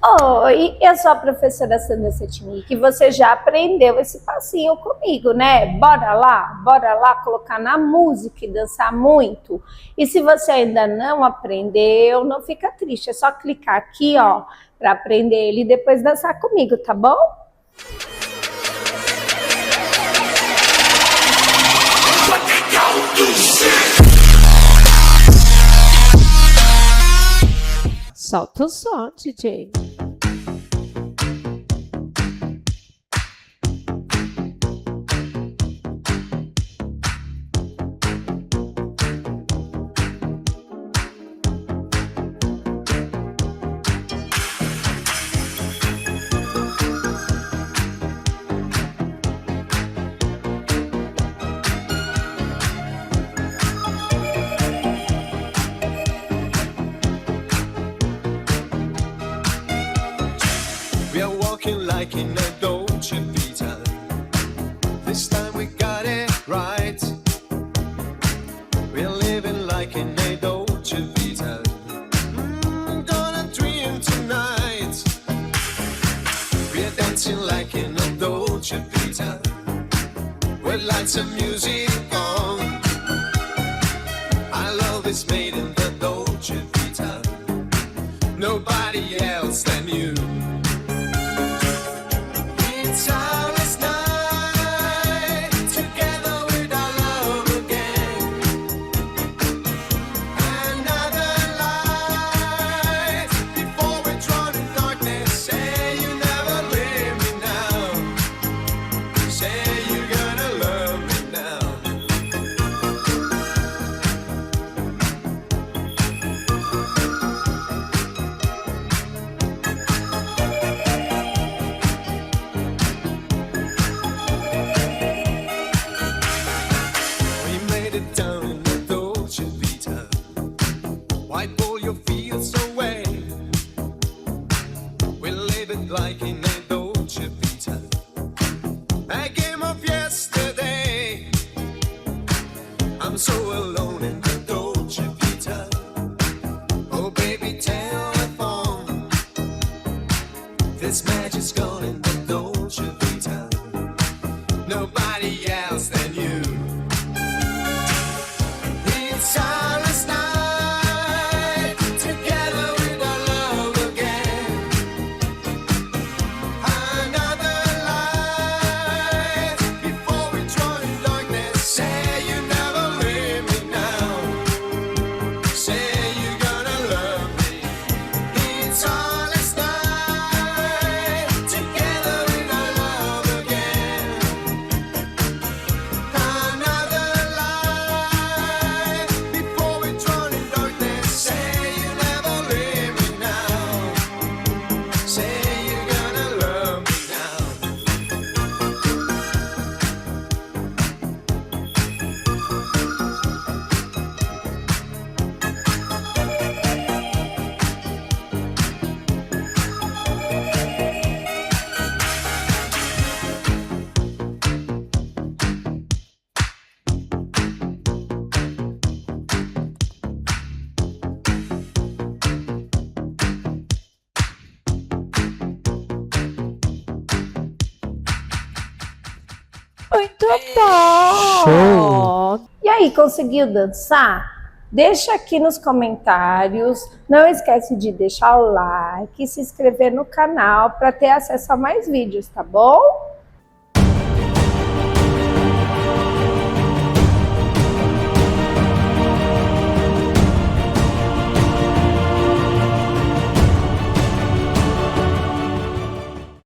Oi, eu sou a professora Sandra Setnik e você já aprendeu esse passinho comigo, né? Bora lá colocar na música e dançar muito. E se você ainda não aprendeu, não fica triste, é só clicar aqui, ó, para aprender ele e depois dançar comigo, tá bom? Solta o som, DJ. We are walking like in a Dolce Vita. This time we got it right. We are living like in a Dolce Vita. Gonna dream tonight. We are dancing like in a Dolce Vita. With lights and music on. Our love is made in the Dolce Vita. Nobody else than you. Like in a Dolce Vita, a game of yesterday. I'm so alone in the Dolce Vita. Oh baby, telephone. This magic's gone in the Dolce Vita. Nobody else than you. It's our last night together with our love again. Another life before we drown in darkness. Say you never leave me now. Say you're gonna love me. It's our last night together with our love again. Another life before we drown in darkness. Say you never leave me now. Say you're gonna love me now. Muito bom! Show! E aí, conseguiu dançar? Deixa aqui nos comentários. Não esquece de deixar o like e se inscrever no canal para ter acesso a mais vídeos, tá bom?